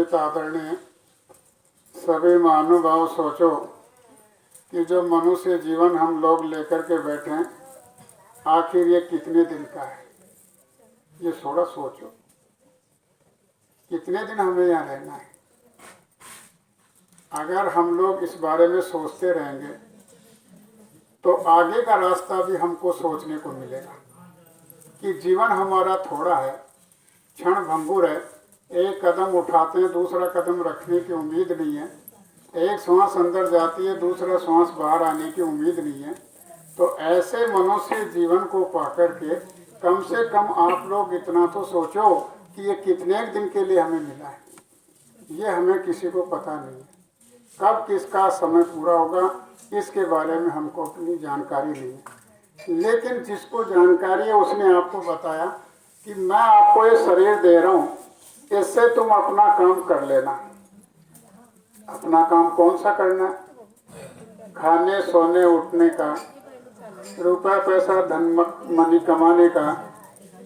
परमपिता आदरणीय सभी महानुभाव, सोचो कि जो मनुष्य जीवन हम लोग लेकर के बैठे हैं, आखिर ये कितने दिन का है। ये थोड़ा सोचो, कितने दिन हमें यहाँ रहना है। अगर हम लोग इस बारे में सोचते रहेंगे तो आगे का रास्ता भी हमको सोचने को मिलेगा कि जीवन हमारा थोड़ा है, क्षण भंगुर है। एक कदम उठाते हैं, दूसरा कदम रखने की उम्मीद नहीं है। एक श्वास अंदर जाती है, दूसरा श्वास बाहर आने की उम्मीद नहीं है। तो ऐसे मनुष्य जीवन को पाकर के कम से कम आप लोग इतना तो सोचो कि ये कितने दिन के लिए हमें मिला है। ये हमें किसी को पता नहीं है, कब किसका समय पूरा होगा इसके बारे में हमको अपनी जानकारी नहीं है। लेकिन जिसको जानकारी है उसने आपको बताया कि मैं आपको ये शरीर दे रहा हूँ, इससे तुम अपना काम कर लेना। अपना काम कौन सा करना है? खाने, सोने, उठने का, रुपया पैसा धन मनी कमाने का,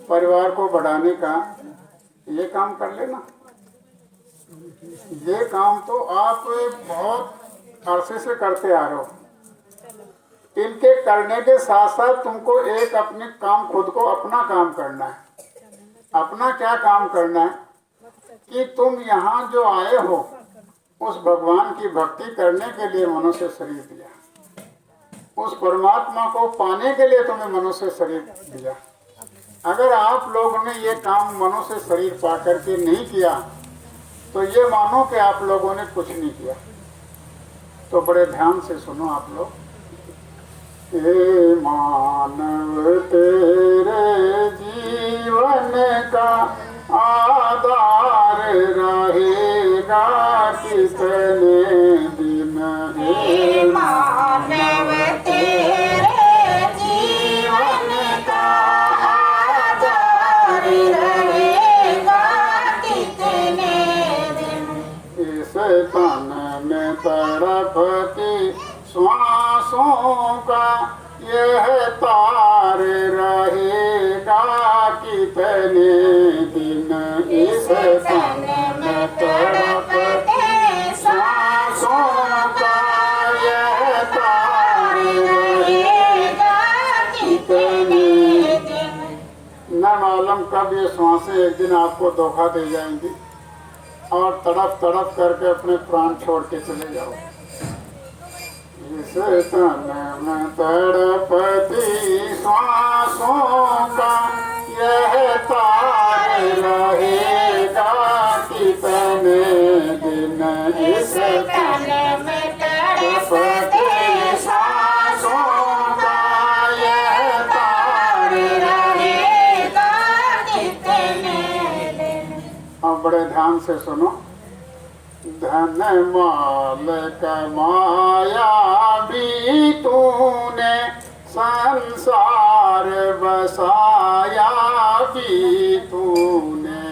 परिवार को बढ़ाने का, ये काम कर लेना। ये काम तो आप बहुत अरसे से करते आ रहे हो। इनके करने के साथ साथ तुमको एक अपने काम, खुद को अपना काम करना है। अपना क्या काम करना है कि तुम यहाँ जो आए हो उस भगवान की भक्ति करने के लिए मनुष्य शरीर दिया। उस परमात्मा को पाने के लिए तुम्हें मनुष्य शरीर दिया। अगर आप लोगों ने ये काम मनुष्य शरीर पा करके नहीं किया तो ये मानो कि आप लोगों ने कुछ नहीं किया। तो बड़े ध्यान से सुनो आप लोग। हे मानव तेरे जीवन का आधार रहेगा कितने दिन। हे मानव तेरे जीवन का आधार रहेगा कितने दिन। इस तन में तड़पती श्वासों का यह तार रहेगा कितने दिन। इस तन में तड़पते श्वासों का यह तार रहेगा कितने दिन। न मालूम कब ये श्वासें एक दिन आपको धोखा दे जाएंगी और तड़प तड़प करके अपने प्राण छोड़ के चले जाओ। इस तन में तड़पती श्वासों का यह तार रहेगा कितने दिन। इस तन में तड़पते श्वासों का यह तार रहेगा कितने दिन। अब बड़े ध्यान से सुनो। धन माल कमाया भी तूने, संसार बसाया भी तूने।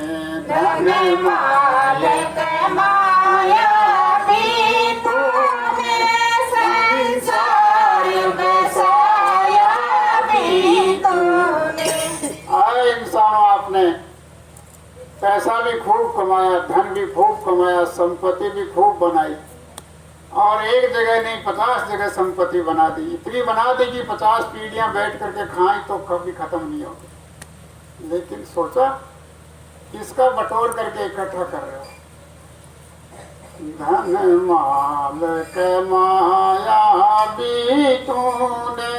धन माल कमाया भी तूने, संसार बसाया भी तूने। आए इंसानों, आपने पैसा भी खूब कमाया, धन भी खूब कमाया, संपत्ति भी खूब बनाई और एक जगह नहीं 50 जगह संपत्ति बना दी। इतनी बना दी कि 50 पीढ़ियां बैठ करके खाएं तो कभी खत्म नहीं होगी। लेकिन सोचा इसका बटोर करके इकट्ठा कर रहे हो। धन माल कमाया भी तूने,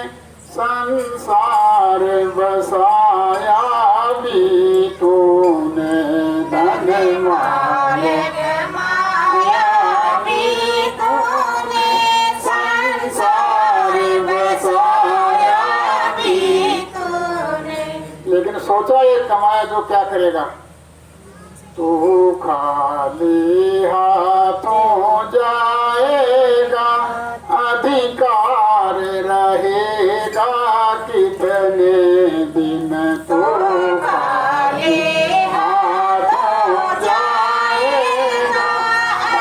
संसार बसाया भी तूने। धन माल कमाया भी तूने, संसार बसाया भी तूने। लेकिन सोचा ये कमाया जो क्या करेगा। तू खाली हाथों जाएगा, अधिकार रहेगा कितने दिन। तू खाली हाथों जाएगा,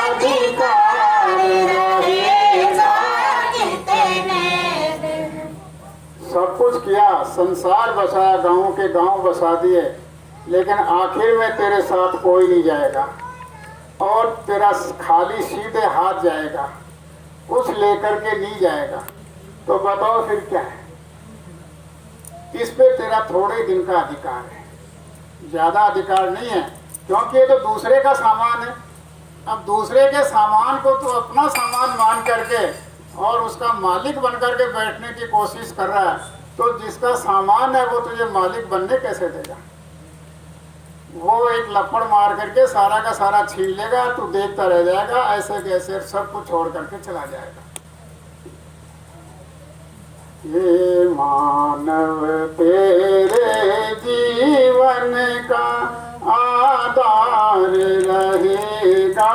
अधिकार रहेगा कितने दिन। सब कुछ किया, संसार बसाया, गाँव के गाँव बसा दिए, लेकिन आखिर में तेरे साथ कोई नहीं जाएगा और तेरा खाली सीधे हाथ जाएगा, कुछ लेकर के नहीं जाएगा, तो बताओ फिर क्या है? इस पे तेरा थोड़े दिन का अधिकार है, ज्यादा अधिकार नहीं है, क्योंकि ये तो दूसरे का सामान है। अब दूसरे के सामान को तू अपना सामान मान करके और उसका मालिक बन करके बैठने की कोशिश कर रहा है, तो जिसका सामान है वो तुझे मालिक बनने कैसे देगा? वो एक लपड़ मार करके सारा का सारा छीन लेगा, तू देखता रह जाएगा, ऐसे कैसे सब कुछ छोड़ करके चला जाएगा। ये मानव तेरे जीवन का आधार रहेगा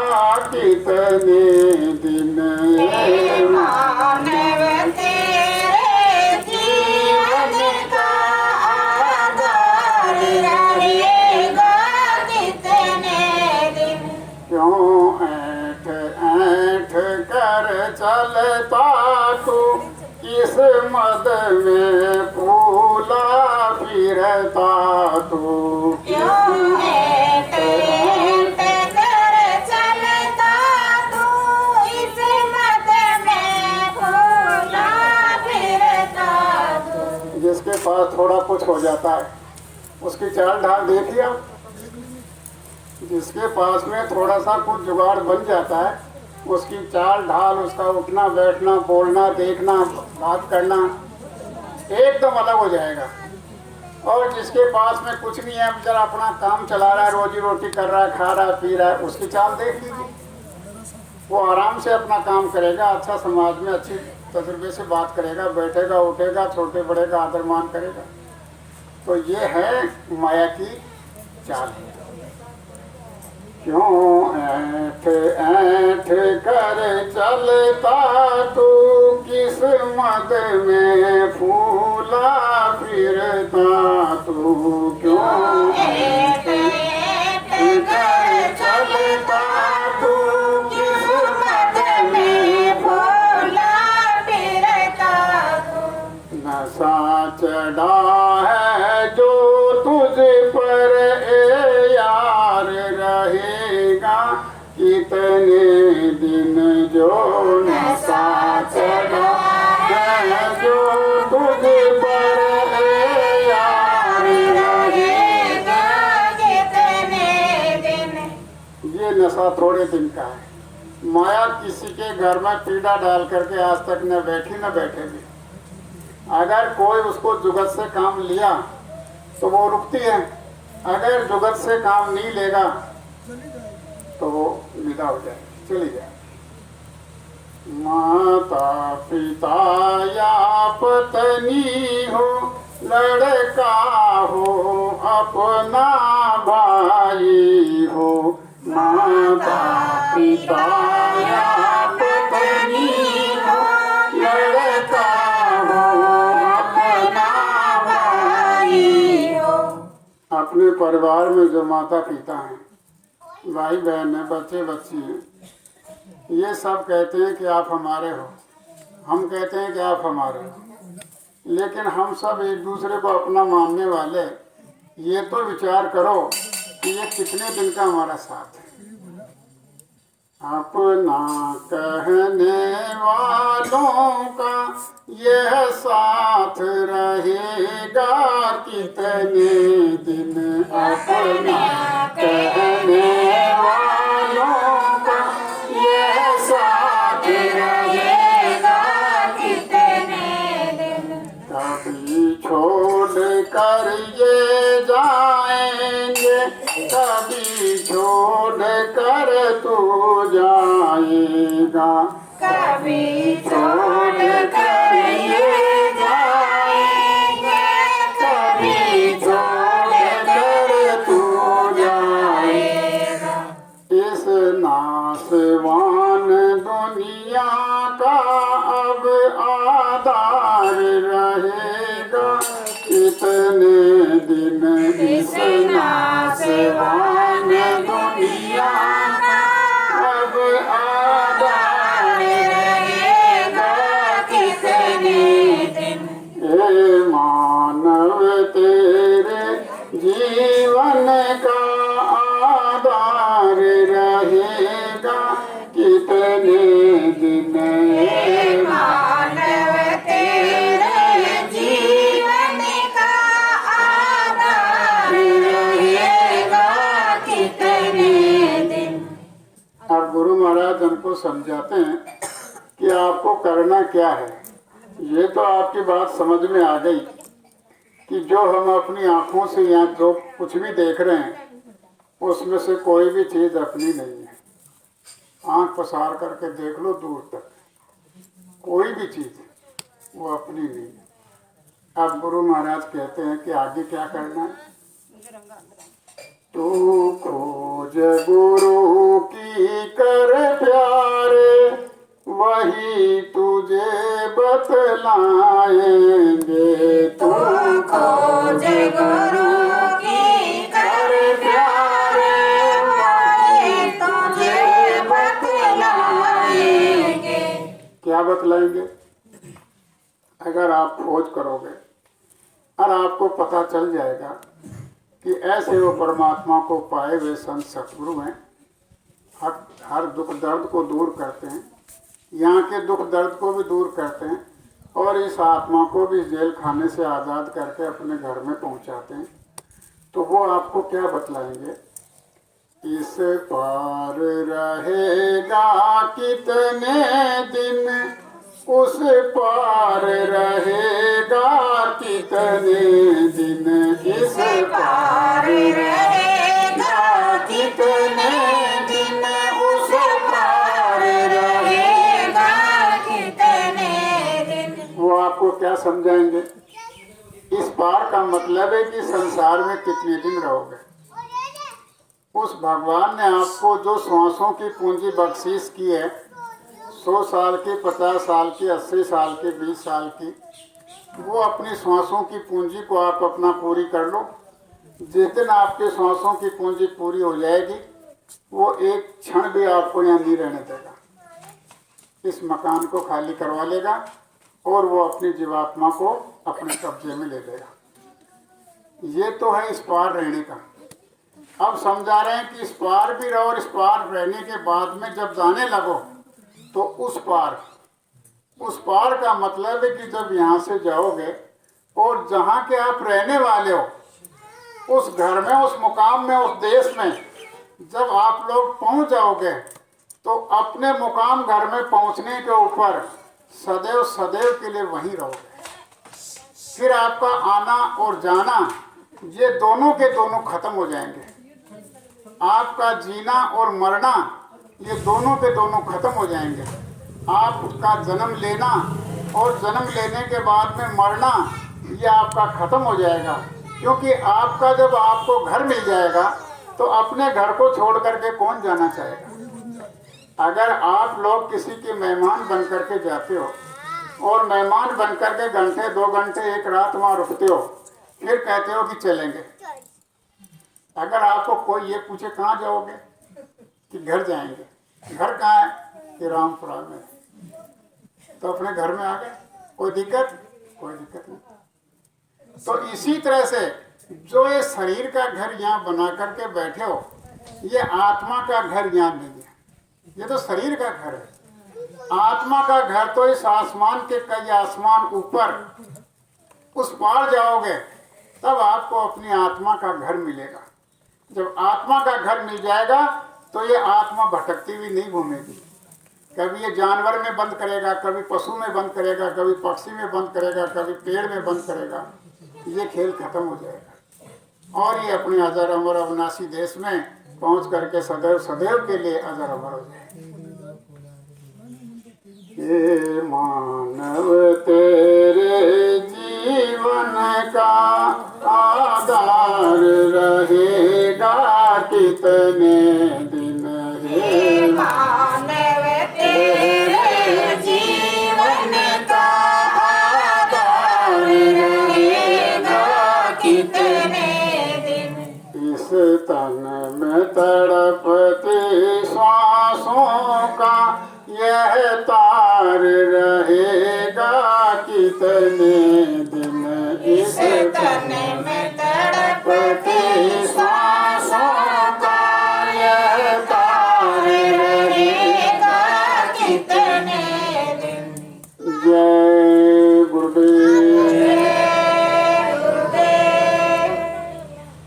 कितने दिन? ये मानव तेरे जीवन का आधार रहेगा कितने दिन? क्यों ऐठ ऐठ कर चलता तू इस मद में फूला फिरता तू? क्यों ऐठ ऐठ कर चलता तू इस मद में फूला फिरता तू? जिसके पास थोड़ा कुछ हो जाता है उसकी चाल ढाल देखिए आप। जिसके पास में थोड़ा सा कुछ जुगाड़ बन जाता है उसकी चाल ढाल, उसका उठना बैठना, बोलना, देखना, बात करना एकदम अलग हो जाएगा। और जिसके पास में कुछ नहीं है, बेचारा अपना काम चला रहा है, रोजी रोटी कर रहा है, खा रहा है, पी रहा है, उसकी चाल देख लीजिए। वो आराम से अपना काम करेगा, अच्छा समाज में अच्छी तजुर्बे से बात करेगा, बैठेगा, उठेगा, छोटे बड़े का आदर मान करेगा। तो ये है माया की चाल। क्यों ऐठ ऐठ कर चलता तू किस मद में फूला फिरता तू? क्यों ऐठ ऐठ कर चलता तू किस मद में फूला फिरता तू? नशा चढ़ा है जो तुझ पर ए यार रहेगा कितने दिन? जो नशा चढ़ा है जो तुझ पर ए यार रहेगा कितने दिन? ये नशा थोड़े दिन का है। माया किसी के घर में पीड़ा डाल करके आज तक न बैठी न बैठेगी। अगर कोई उसको जुगत से काम लिया तो वो रुकती है, अगर जुगत से काम नहीं लेगा तो वो विदा हो जाए, चली जाए। माता पिता या पत्नी हो, लड़का हो अपना भाई हो, माता पिता या पत्नी हो, लड़का हो अपना भाई हो। अपने परिवार में जो माता पिता हैं, भाई बहन है, बच्चे बच्ची हैं, ये सब कहते हैं कि आप हमारे हो, हम कहते हैं कि आप हमारे हो, लेकिन हम सब एक दूसरे को अपना मानने वाले। ये तो विचार करो कि ये कितने दिन का हमारा साथ है। अपना कहने वालों का यह साथ रहेगा कितने दिन? अपना कहने वालों का यह साथ रहेगा कितने दिन? कभी छोड़ कर ये जाएंगे, कभी छोड़ कर तू जाएगा, कभी छोड़ कर ये जाएंगे, कभी छोड़ कर तू जाएगा। इस नासवान दुनिया का अब आधार रहेगा कितने दिन? इस नासवान दुनिया का अब आधार रहेगा कितने दिन? हे मानव तेरे जीवन का आधार रहे कितने दिन हे मानव तेरे जीवन का आधार रहेगा कितने दिन। अब गुरु महाराज हमको समझाते हैं कि आपको करना क्या है। ये तो आपकी बात समझ में आ गई कि जो हम अपनी आंखों से यहाँ जो कुछ भी देख रहे हैं उसमें से कोई भी चीज़ अपनी नहीं है। आंख पसार करके देख लो दूर तक, कोई भी चीज़ वो अपनी नहीं है। अब गुरु महाराज कहते हैं कि आगे क्या करना है। तू खोज गुरु की कर प्यारे, वही तुझे बतलाएंगे। तू खोज गुरु की कर प्यारे, वही तुझे बतलाएंगे। क्या बतलाएंगे? अगर आप खोज करोगे और आपको पता चल जाएगा कि ऐसे वो परमात्मा को पाए हुए संत सतगुरु हैं, हर दुख दर्द को दूर करते हैं, यहाँ के दुख दर्द को भी दूर करते हैं और इस आत्मा को भी जेल खाने से आज़ाद करके अपने घर में पहुँचाते हैं, तो वो आपको क्या बतलाएंगे? इस पार रहेगा कितने दिन, उस पार रहेगा कितने दिन। इस पार रहेगा कितने दिन, उस पार रहेगा कितने दिन। वो आपको क्या समझाएंगे? इस पार का मतलब है कि संसार में कितने दिन रहोगे। उस भगवान ने आपको जो श्वासों की पूंजी बख्शीश की है, 100 साल की, 50 साल की, 80 साल की, 20 साल की, वो अपनी श्वासों की पूंजी को आप अपना पूरी कर लो। जिस दिन आपके श्वासों की पूंजी पूरी हो जाएगी, वो एक क्षण भी आपको यहाँ नहीं रहने देगा। इस मकान को खाली करवा लेगा और वो अपनी जीवात्मा को अपने कब्जे में ले लेगा। ये तो है इस पार रहने का। अब समझा रहे हैं कि इस पार भी रहो और इस पार रहने के बाद में जब जाने लगो तो उस पार का मतलब है कि जब यहाँ से जाओगे और जहाँ के आप रहने वाले हो, उस घर में, उस मुकाम में, उस देश में जब आप लोग पहुँच जाओगे तो अपने मुकाम घर में पहुँचने के ऊपर सदैव सदैव के लिए वहीं रहोगे। फिर आपका आना और जाना ये दोनों के दोनों खत्म हो जाएंगे। आपका जीना और मरना ये दोनों के दोनों खत्म हो जाएंगे। आपका जन्म लेना और जन्म लेने के बाद में मरना ये आपका खत्म हो जाएगा, क्योंकि आपका जब आपको घर मिल जाएगा तो अपने घर को छोड़ करके कौन जाना चाहेगा। अगर आप लोग किसी के मेहमान बन करके जाते हो और मेहमान बन करके घंटे 2 घंटे 1 रात वहाँ रुकते हो, फिर कहते हो कि चलेंगे। अगर आपको कोई ये पूछे कहाँ जाओगे, कि घर जाएंगे। घर कहाँ है? कि रामपुरा में। तो अपने घर में आ गए, कोई दिक्कत? कोई दिक्कत नहीं। तो इसी तरह से जो ये शरीर का घर यहाँ बना करके बैठे हो, ये आत्मा का घर यहाँ नहीं है। ये तो शरीर का घर है। आत्मा का घर तो इस आसमान के कई आसमान ऊपर, उस पार जाओगे तब आपको अपनी आत्मा का घर मिलेगा। जब आत्मा का घर मिल जाएगा तो ये आत्मा भटकती भी नहीं घूमेगी। कभी ये जानवर में बंद करेगा, कभी पशु में बंद करेगा, कभी पक्षी में बंद करेगा, कभी पेड़ में बंद करेगा। ये खेल खत्म हो जाएगा और ये अपने अजर अमर अविनाशी देश में पहुंच करके सदैव सदैव के लिए अजर अमर हो जाएगा। ये मानव तेरे जीवन का आधार रहेगा कितने दिन। हे मानव तेरे जीवन का आधार रहेगा कितने दिन। इस तन में तड़पती श्वासों का यह तार रहेगा कितने दिन। इस तन